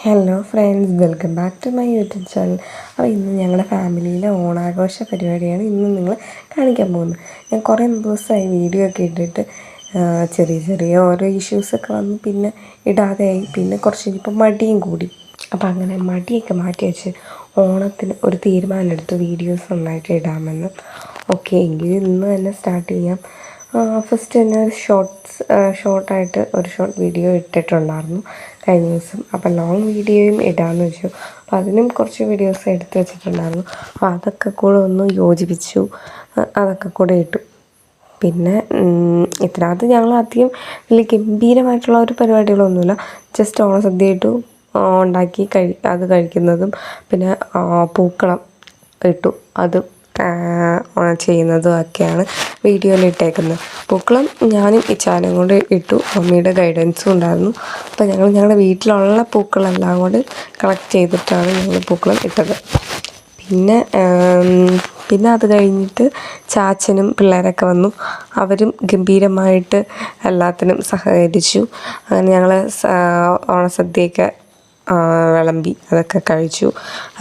Hello friends, welcome back to my YouTube channel. അപ്പോൾ ഇന്ന് ഞങ്ങളുടെ ഫാമിലിയിലെ ഓണാഘോഷ പരിപാടിയാണ് ഇന്ന് നിങ്ങൾ കാണിക്കാൻ പോകുന്നത്. ഞാൻ കുറേ ദിവസമായി വീഡിയോ ഒക്കെ ഇട്ടിട്ട് ചെറിയ ചെറിയ ഓരോ ഇഷ്യൂസൊക്കെ വന്ന് പിന്നെ ഇടാതെയായി. പിന്നെ കുറച്ച് ഇപ്പം മടിയും കൂടി. അപ്പോൾ അങ്ങനെ മടിയൊക്കെ മാറ്റി വെച്ച് ഓണത്തിന് ഒരു തീരുമാനമെടുത്ത് വീഡിയോസ് നന്നായിട്ട് ഇടാമെന്ന്. ഓക്കെ, എങ്കിൽ ഇന്ന് തന്നെ സ്റ്റാർട്ട് ചെയ്യാം. ഫസ്റ്റ് തന്നെ ഒരു ഷോർട്ടായിട്ട് ഒരു ഷോർട്ട് വീഡിയോ ഇട്ടിട്ടുണ്ടായിരുന്നു കഴിഞ്ഞ ദിവസം. അപ്പോൾ ലോങ് വീഡിയോയും ഇടാമെന്ന് വെച്ചു. അപ്പോൾ അതിനും കുറച്ച് വീഡിയോസ് എടുത്ത് വെച്ചിട്ടുണ്ടായിരുന്നു. അപ്പോൾ അതൊക്കെ കൂടെ ഒന്ന് യോജിപ്പിച്ചു, അതൊക്കെ കൂടെ ഇട്ടു. പിന്നെ ഇതിനകത്ത് ഞങ്ങൾ അധികം വലിയ ഗംഭീരമായിട്ടുള്ള ഒരു പരിപാടികളൊന്നുമില്ല. ജസ്റ്റ് ഓണസദ്യ ഇട്ടു, ഉണ്ടാക്കി അത് കഴിക്കുന്നതും പിന്നെ പൂക്കളം ഇട്ടു അത് ചെയ്യുന്നതും ഒക്കെയാണ് വീഡിയോയിൽ ഇട്ടേക്കുന്നത്. പൂക്കളം ഞാനും ഇച്ചാനും കൊണ്ട് ഇട്ടു, മമ്മിയുടെ ഗൈഡൻസും ഉണ്ടായിരുന്നു. അപ്പോൾ ഞങ്ങളുടെ വീട്ടിലുള്ള പൂക്കളെല്ലാം കൂടി കളക്ട് ചെയ്തിട്ടാണ് ഞങ്ങൾ പൂക്കളം ഇട്ടത്. പിന്നെ അത് കഴിഞ്ഞിട്ട് ചാച്ചനും പിള്ളേരൊക്കെ വന്നു. അവരും ഗംഭീരമായിട്ട് എല്ലാത്തിനും സഹകരിച്ചു. അങ്ങനെ ഞങ്ങൾ ഓണസദ്യയൊക്കെ വിളമ്പി അതൊക്കെ കഴിച്ചു.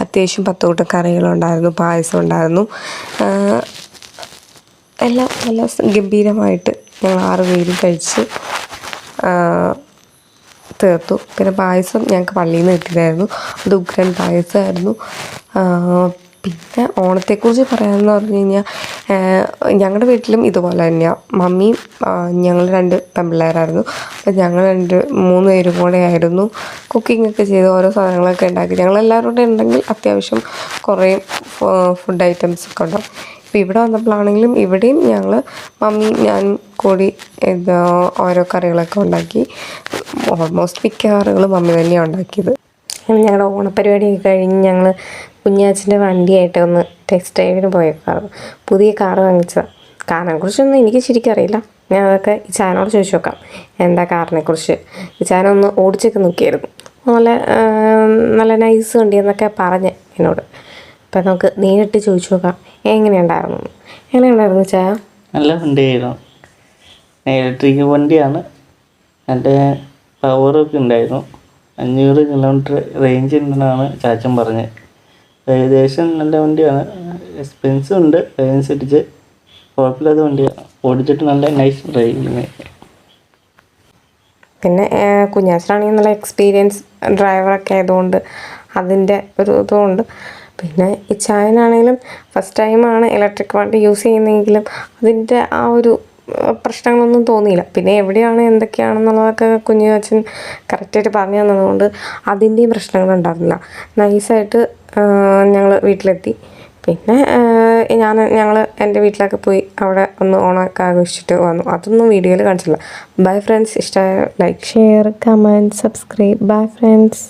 അത്യാവശ്യം 10 കൂട്ടം കറികളുണ്ടായിരുന്നു, പായസം ഉണ്ടായിരുന്നു. എല്ലാം നല്ല ഗംഭീരമായിട്ട് ഞങ്ങൾ 6 പേരും കഴിച്ച് തീർത്തു. പിന്നെ പായസം ഞങ്ങൾക്ക് പള്ളിയിൽ നിന്ന് കിട്ടിയതായിരുന്നു. അത് ഉഗ്രൻ പായസമായിരുന്നു. പിന്നെ ഓണത്തെക്കുറിച്ച് പറയാമെന്ന് പറഞ്ഞു കഴിഞ്ഞാൽ ഞങ്ങളുടെ വീട്ടിലും ഇതുപോലെ തന്നെയാണ്. മമ്മിയും ഞങ്ങൾ 2 പെൺപിള്ളേരായിരുന്നു. അപ്പം ഞങ്ങൾ 3 പേരും കൂടെ ആയിരുന്നു കുക്കിങ്ങൊക്കെ ചെയ്ത് ഓരോ സാധനങ്ങളൊക്കെ ഉണ്ടാക്കി. ഞങ്ങളെല്ലാവരും കൂടെ ഉണ്ടെങ്കിൽ അത്യാവശ്യം കുറേ ഫുഡ് ഐറ്റംസൊക്കെ ഉണ്ടാവും. ഇപ്പോൾ ഇവിടെ വന്നപ്പോഴാണെങ്കിലും ഇവിടെയും ഞങ്ങൾ മമ്മിയും ഞാനും കൂടി ഓരോ കറികളൊക്കെ ഉണ്ടാക്കി. ഓൾമോസ്റ്റ് മിക്ക കറികളും മമ്മി തന്നെയാണ് ഉണ്ടാക്കിയത്. ഞങ്ങളുടെ ഓണപ്പരിപാടിയൊക്കെ കഴിഞ്ഞ് ഞങ്ങൾ കുഞ്ഞാച്ചൻ്റെ വണ്ടിയായിട്ട് ഒന്ന് ടെസ്റ്റ് ഡ്രൈവിന് പോയേക്കാറ്. പുതിയ കാറ് വാങ്ങിച്ചതാണ്. കാറിനെക്കുറിച്ചൊന്നും എനിക്ക് ശരിക്കും അറിയില്ല. ഞാൻ അതൊക്കെ ഈ ചാനലോട് ചോദിച്ചു നോക്കാം, എന്താ കാറിനെക്കുറിച്ച്. ഈ ചാനൽ ഒന്ന് ഓടിച്ചൊക്കെ നോക്കിയായിരുന്നു. നല്ല നൈസ് വണ്ടി എന്നൊക്കെ പറഞ്ഞ് എന്നോട്. അപ്പം നമുക്ക് നേരിട്ട് ചോദിച്ചു നോക്കാം എങ്ങനെയുണ്ടായിരുന്നു ചായ? നല്ല വണ്ടിയായിരുന്നു. ഇലക്ട്രിക് വണ്ടിയാണ്. നല്ല പവറൊക്കെ ഉണ്ടായിരുന്നു. 500 കിലോമീറ്റർ റേഞ്ച് ഉണ്ടെന്നാണ് ചാച്ചൻ പറഞ്ഞത്. ഏകദേശം നല്ല വണ്ടിയാണ്. എക്സ്പെൻസും ഉണ്ട്, അതനുസരിച്ച് കുഴപ്പമില്ലാത്ത വണ്ടിയാണ്. ഓടിച്ചിട്ട് നല്ല നൈസ് ഡ്രൈവിങ്. പിന്നെ കുഞ്ഞാച്ചനാണെങ്കിൽ നല്ല എക്സ്പീരിയൻസ് ഡ്രൈവറൊക്കെ ആയതുകൊണ്ട് അതിൻ്റെ ഒരു ഇതുമുണ്ട്. പിന്നെ ഈ ചായനാണെങ്കിലും ഫസ്റ്റ് ടൈമാണ് ഇലക്ട്രിക് വണ്ടി യൂസ് ചെയ്യുന്നതെങ്കിലും അതിൻ്റെ ആ ഒരു പ്രശ്നങ്ങളൊന്നും തോന്നിയില്ല. പിന്നെ എവിടെയാണ് എന്തൊക്കെയാണെന്നുള്ളതൊക്കെ കുഞ്ഞാച്ചൻ കറക്റ്റായിട്ട് പറഞ്ഞു തന്നതുകൊണ്ട് അതിൻ്റെയും പ്രശ്നങ്ങളുണ്ടായിരുന്നില്ല. നൈസായിട്ട് ഞങ്ങൾ വീട്ടിലെത്തി. പിന്നെ ഞങ്ങൾ എൻ്റെ വീട്ടിലൊക്കെ പോയി അവിടെ ഒന്ന് ഓണമൊക്കെ ആഘോഷിച്ചിട്ട് വന്നു. അതൊന്നും വീഡിയോയിൽ കാണിച്ചില്ല. Bye friends. ഇഷ്ടമായ like, share, comment, subscribe. Bye friends.